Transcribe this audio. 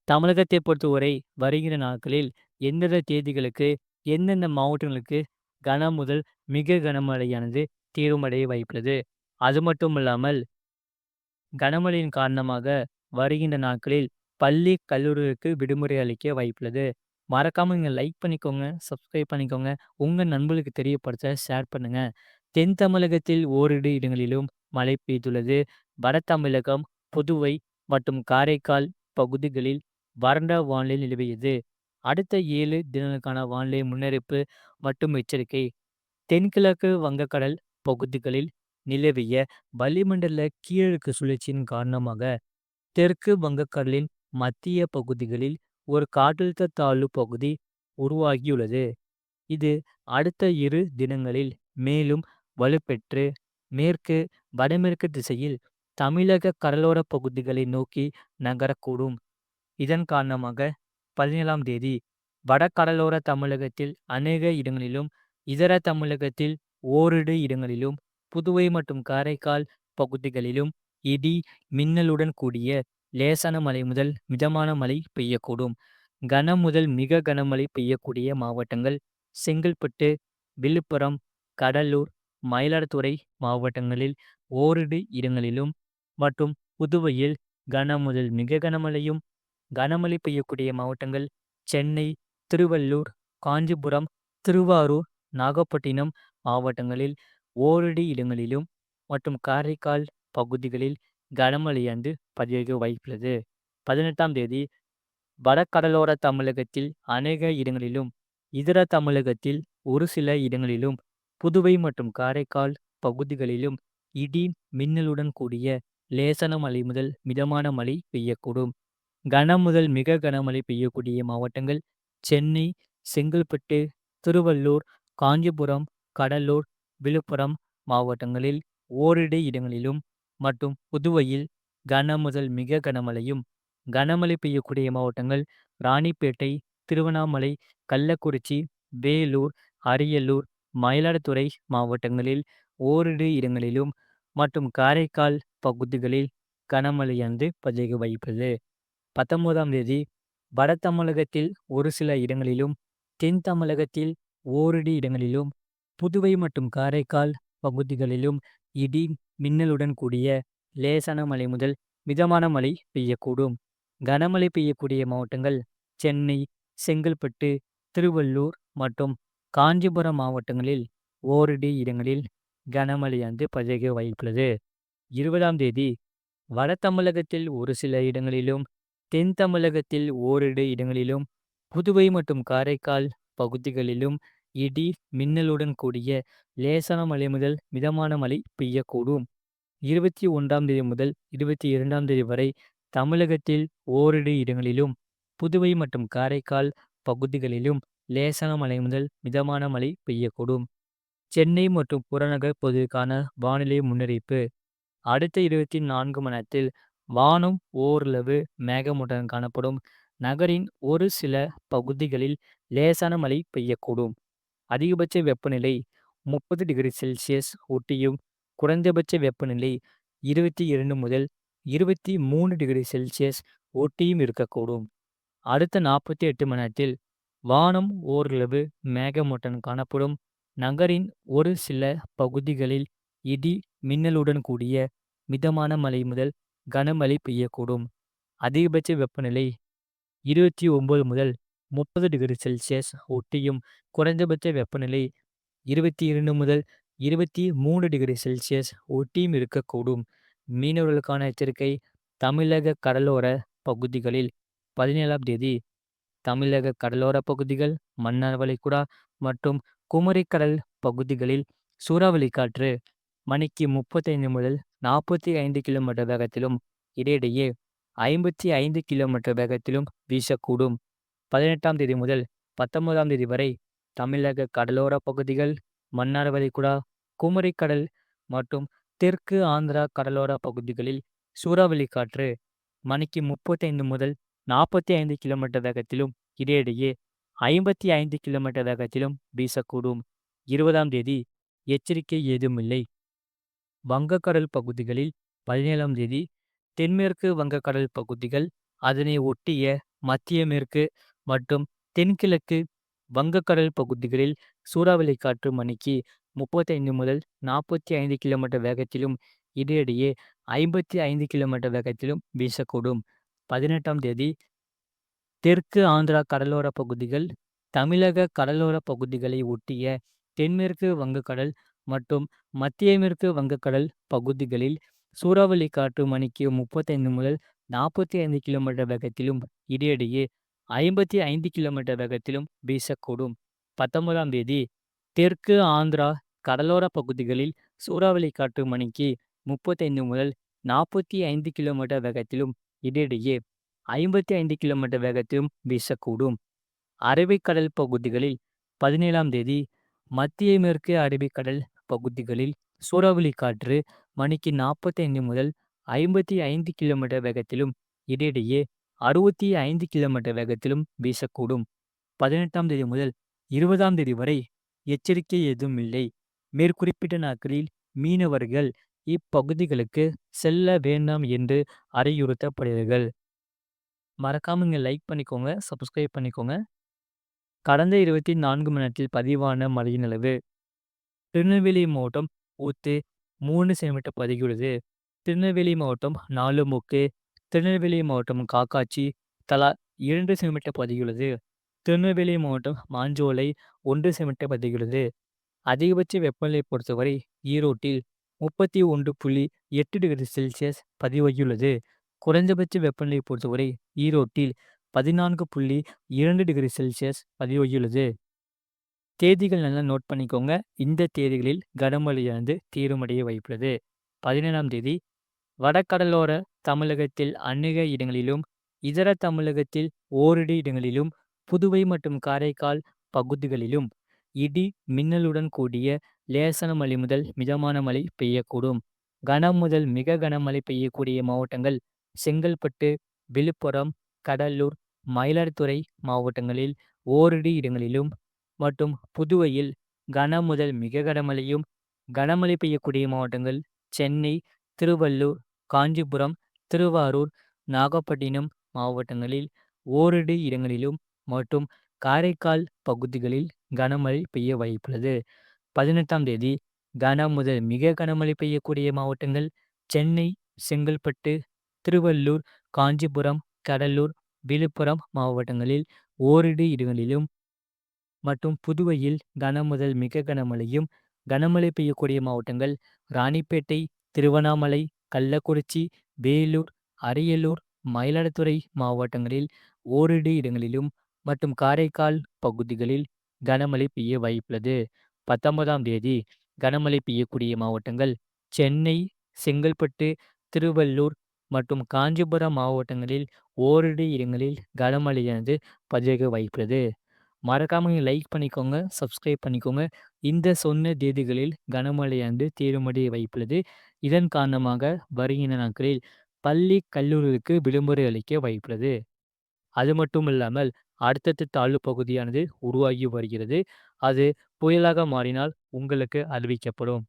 தமிழகத்தை பொறுத்தவரை வருகிற நாட்களில் எந்தெந்த தேதிகளுக்கு, எந்தெந்த மாவட்டங்களுக்கு கன முதல் மிக கனமழையானது தீவிரமடைய வாய்ப்புள்ளது. அது மட்டும் இல்லாமல் கனமழையின் காரணமாக வருகின்ற நாட்களில் பள்ளி, கல்லூரிகளுக்கு விடுமுறை அளிக்க வாய்ப்புள்ளது. மறக்காம நீங்க லைக் பண்ணிக்கோங்க, சப்ஸ்கிரைப் பண்ணிக்கோங்க. உங்க நண்பர்களுக்கு தெரியப்படுத்த ஷேர் பண்ணுங்க. தென் தமிழகத்தில் ஓரிரு இடங்களிலும் மழை பெய்துள்ளது. வட தமிழகம், புதுவை மற்றும் காரைக்கால் பகுதிகளில் வறண்ட வானிலை நிலவியது. அடுத்த 7 தினங்களுக்கான வானிலை முன்னறிவிப்பு மற்றும் எச்சரிக்கை. தென்கிழக்கு வங்கக்கடல் பகுதிகளில் நிலவிய வளிமண்டல கீழடுக்கு சுழற்சியின் காரணமாக தெற்கு வங்கக்கடலின் மத்திய பகுதிகளில் ஒரு காற்றழுத்த தாழ்வு பகுதி உருவாகியுள்ளது. இது அடுத்த 2 தினங்களில் மேலும் வலுப்பெற்று மேற்கு வடமேற்கு திசையில் தமிழக கடலோர பகுதிகளை நோக்கி நகரக்கூடும். இதன் காரணமாக 17ஆம் தேதி வடகடலோர தமிழகத்தில் அநேக இடங்களிலும், இதர தமிழகத்தில் ஓரிரு இடங்களிலும், புதுவை மற்றும் காரைக்கால் பகுதிகளிலும் இடி, மின்னலுடன் கூடிய லேசான மழை முதல் மிதமான மழை பெய்யக்கூடும். கன முதல் மிக கனமழை பெய்யக்கூடிய மாவட்டங்கள் செங்கல்பட்டு, விழுப்புரம், கடலூர், மயிலாடுதுறை மாவட்டங்களில் ஓரிரு இடங்களிலும் மற்றும் புதுவையில் கன முதல் மிக கனமழையும், கனமழை பெய்யக்கூடிய மாவட்டங்கள் சென்னை, திருவள்ளூர், காஞ்சிபுரம், திருவாரூர், நாகப்பட்டினம் மாவட்டங்களில் ஓரிரு இடங்களிலும் மற்றும் காரைக்கால் பகுதிகளில் கனமழையானது பதிவாக வாய்ப்புள்ளது. 18ஆம் தேதி வடகடலோர தமிழகத்தில் அநேக இடங்களிலும், இதர தமிழகத்தில் ஒரு சில இடங்களிலும், புதுவை மற்றும் காரைக்கால் பகுதிகளிலும் இடி, மின்னலுடன் கூடிய லேசான மழை முதல் மிதமான மழை பெய்யக்கூடும். கன முதல் மிக கனமழை பெய்யக்கூடிய மாவட்டங்கள் சென்னை, செங்கல்பட்டு, திருவள்ளூர், காஞ்சிபுரம், கடலூர், விழுப்புரம் மாவட்டங்களில் ஓரிரு இடங்களிலும் மற்றும் புதுவையில் கன முதல் மிக கனமழையும், கனமழை பெய்யக்கூடிய மாவட்டங்கள் ராணிப்பேட்டை, திருவண்ணாமலை, கள்ளக்குறிச்சி, வேலூர், அரியலூர், மயிலாடுதுறை மாவட்டங்களில் ஓரிரு இடங்களிலும் மற்றும் காரைக்கால் பகுதிகளில் கனமழையானது பதிவாக வாய்ப்புள்ளது. 19ஆம் தேதி வட தமிழகத்தில் ஒரு சில இடங்களிலும், தென் தமிழகத்தில் ஓரிரு இடங்களிலும், புதுவை மற்றும் காரைக்கால் பகுதிகளிலும் இடி, மின்னலுடன் கூடிய லேசான மழை முதல் மிதமான மழை பெய்யக்கூடும். கனமழை பெய்யக்கூடிய மாவட்டங்கள் சென்னை, செங்கல்பட்டு, திருவள்ளூர் மற்றும் காஞ்சிபுரம் மாவட்டங்களில் ஓரிரு இடங்களில் கனமழையானது பதிவாக வாய்ப்புள்ளது. 20ஆம் தேதி வட தமிழகத்தில் ஒரு சில இடங்களிலும், தென் தமிழகத்தில் ஓரிரு இடங்களிலும், புதுவை மற்றும் காரைக்கால் பகுதிகளிலும் இடி, மின்னலுடன் கூடிய லேசான மழை முதல் மிதமான மழை பெய்யக்கூடும். 21ஆம் தேதி முதல் 22ஆம் தேதி வரை தமிழகத்தில் ஓரிரு இடங்களிலும், புதுவை மற்றும் காரைக்கால் பகுதிகளிலும் லேசான மழை முதல் மிதமான மழை பெய்யக்கூடும். சென்னை மற்றும் புறநகர் பகுதிக்கான வானிலை முன்னறிவிப்பு. அடுத்த 24 மணி நேரத்தில் வானம் ஓரளவு மேகமூட்டத்துடன் காணப்படும். நகரின் ஒரு சில பகுதிகளில் லேசான மழை பெய்யக்கூடும். அதிகபட்ச வெப்பநிலை 30°C ஒட்டியும், குறைந்தபட்ச வெப்பநிலை 22 முதல் 23°C ஒட்டியும் இருக்கக்கூடும். அடுத்த 48 மணி நேரத்தில் வானம் ஓரளவு மேகமூட்டத்துடன் காணப்படும். நகரின் ஒரு சில பகுதிகளில் இடி, மின்னலுடன் கூடிய மிதமான மழை முதல் கனமழை பெய்யக்கூடும். அதிகபட்ச வெப்பநிலை 29 முதல் 30°C ஒட்டியும், குறைந்தபட்ச வெப்பநிலை 22 முதல் 23°C ஒட்டியும் இருக்கக்கூடும். மீனவர்களுக்கான எச்சரிக்கை. தமிழக கடலோர பகுதிகளில் 17ஆம் தேதி தமிழக கடலோர பகுதிகள், மன்னார் வளைகுடா மற்றும் குமரிக்கடல் பகுதிகளில் சூறாவளி காற்று மணிக்கு 35 முதல் 45 கிலோமீட்டர் வேகத்திலும், இடையிடையே 55 கிலோமீட்டர் வேகத்திலும் வீசக்கூடும். 18ஆம் தேதி முதல் 19ஆம் தேதி வரை தமிழக கடலோர பகுதிகள், மன்னார் வளைகுடா, குமரிக்கடல் மற்றும் தெற்கு ஆந்திரா கடலோர பகுதிகளில் சூறாவளி காற்று மணிக்கு 35 முதல் 45 கிலோமீட்டர் வேகத்திலும், இடையிடையே 55 கிலோமீட்டர் வேகத்திலும் வீசக்கூடும். 20ஆம் தேதி எச்சரிக்கை ஏதுமில்லை. வங்கக்கடல் பகுதிகளில் 17ஆம் தேதி தென்மேற்கு வங்கக்கடல் பகுதிகள், அதனை ஒட்டிய மத்திய மேற்கு மற்றும் தென்கிழக்கு வங்கக்கடல் பகுதிகளில் சூறாவளி காற்று மணிக்கு 35 முதல் 45 கிலோமீட்டர் வேகத்திலும் இடையிடையே 55 கிலோமீட்டர் வேகத்திலும் வீசக்கூடும். 18ஆம் தேதி தெற்கு ஆந்திரா கடலோர பகுதிகள், தமிழக கடலோர பகுதிகளை ஒட்டிய தென்மேற்கு வங்கக்கடல் மற்றும் மத்திய மேற்கு வங்கக்கடல் பகுதிகளில் சூறாவளி காற்று மணிக்கு 35 முதல் 45 கிலோமீட்டர் வேகத்திலும் இடையிடையே 55 கிலோமீட்டர் வேகத்திலும் வீசக்கூடும். 19ஆம் தேதி தெற்கு ஆந்திரா கடலோர பகுதிகளில் சூறாவளி காற்று மணிக்கு 35 முதல் 45 கிலோமீட்டர் வேகத்திலும் இடையிடையே 55 கிலோமீட்டர் வேகத்திலும் வீசக்கூடும். அரபிக்கடல் பகுதிகளில் 17ஆம் தேதி மத்திய மேற்கு அரபிக்கடல் பகுதிகளில் சூறாவளி காற்று மணிக்கு 45 முதல் 55 கிலோமீட்டர் வேகத்திலும் இடையிடையே 65 கிலோமீட்டர் வேகத்திலும் வீசக்கூடும். 18ஆம் தேதி முதல் 20ஆம் தேதி வரை எச்சரிக்கை எதுவும் இல்லை. மேற்குறிப்பிட்ட நாட்களில் மீனவர்கள் இப்பகுதிகளுக்கு செல்ல வேண்டாம் என்று அறிவுறுத்தப்படுகிறார்கள். மறக்காம இங்க லைக் பண்ணிக்கோங்க, சப்ஸ்கிரைப் பண்ணிக்கோங்க. கடந்த 24 மணி நேரத்தில் பதிவான மழையின் அளவு திருநெல்வேலி மாவட்டம் ஊத்து 3 சென்டிமீட்டர் பதிவுள்ளது. திருநெல்வேலி மாவட்டம் நாலுமுக்கு, திருநெல்வேலி மாவட்டம் காக்காட்சி தலா 2 சென்டிமீட்டர் பதிவுள்ளது. திருநெல்வேலி மாவட்டம் மாஞ்சோலை 1 சென்டிமீட்டர் பதிவுள்ளது. அதிகபட்ச வெப்பநிலை பொறுத்தவரை ஈரோட்டில் 31.8 டிகிரி செல்சியஸ் பதிவாகியுள்ளது. குறைந்தபட்ச வெப்பநிலை பொறுத்தவரை ஈரோட்டில் 14.2 டிகிரி செல்சியஸ் பதிவாகியுள்ளது. தேதிகள் நல்லா நோட் பண்ணிக்கோங்க. இந்த தேதிகளில் கனமழையானது தீவிரமடைய வாய்ப்புள்ளது. 17ஆம் தேதி வடகடலோர தமிழகத்தில் அநேக இடங்களிலும், இதர தமிழகத்தில் ஓரிரு இடங்களிலும், புதுவை மற்றும் காரைக்கால் பகுதிகளிலும் இடி மின்னலுடன் கூடிய லேசான மழை முதல் மிதமான மழை பெய்யக்கூடும். கனம் முதல் மிக கனமழை பெய்யக்கூடிய மாவட்டங்கள் செங்கல்பட்டு, விழுப்புரம், கடலூர், மயிலாடுதுறை மாவட்டங்களில் ஓரிரு இடங்களிலும் மற்றும் புதுவையில் கனம் முதல் மிக கனமழையும், கனமழை பெய்யக்கூடிய மாவட்டங்கள் சென்னை, திருவள்ளூர், காஞ்சிபுரம், திருவாரூர், நாகப்பட்டினம் மாவட்டங்களில் ஓரிரு இடங்களிலும் மற்றும் காரைக்கால் பகுதிகளில் கனமழை பெய்ய வாய்ப்புள்ளது. 18ஆம் தேதி கனம் முதல் மிக கனமழை பெய்யக்கூடிய மாவட்டங்கள் சென்னை, செங்கல்பட்டு, திருவள்ளூர், காஞ்சிபுரம், கடலூர், விழுப்புரம் மாவட்டங்களில் ஓரிரு இடங்களிலும் மற்றும் புதுவையில் கனம் முதல் மிக கனமழையும், கனமழை பெய்யக்கூடிய மாவட்டங்கள் ராணிப்பேட்டை, திருவண்ணாமலை, கள்ளக்குறிச்சி, வேலூர், அரியலூர், மயிலாடுதுறை மாவட்டங்களில் ஓரிரு இடங்களிலும் மற்றும் காரைக்கால் பகுதிகளில் கனமழை பெய்ய வாய்ப்புள்ளது. 19ஆம் தேதி கனமழை பெய்யக்கூடிய மாவட்டங்கள் சென்னை, செங்கல்பட்டு, திருவள்ளூர் மற்றும் காஞ்சிபுரம் மாவட்டங்களில் ஓரிரு இடங்களில் கனமழையானது பதிவாக வாய்ப்புள்ளது. மறக்காம நீங்க லைக் பண்ணிக்கோங்க, சப்ஸ்கிரைப் பண்ணிக்கோங்க. இந்த சொன்ன தேதிகளில் கனமழையானது தீவிரமடைய வாய்ப்புள்ளது. இதன் காரணமாக வருகின்ற நாட்களில் பள்ளி, கல்லூரிகளுக்கு விடுமுறை அளிக்க வாய்ப்புள்ளது. அது மட்டும் இல்லாமல் அடுத்தடுத்த தாழ்வு பகுதியானது உருவாகி வருகிறது. அது புயலாக மாறினால் உங்களுக்கு அறிவிக்கப்படும்.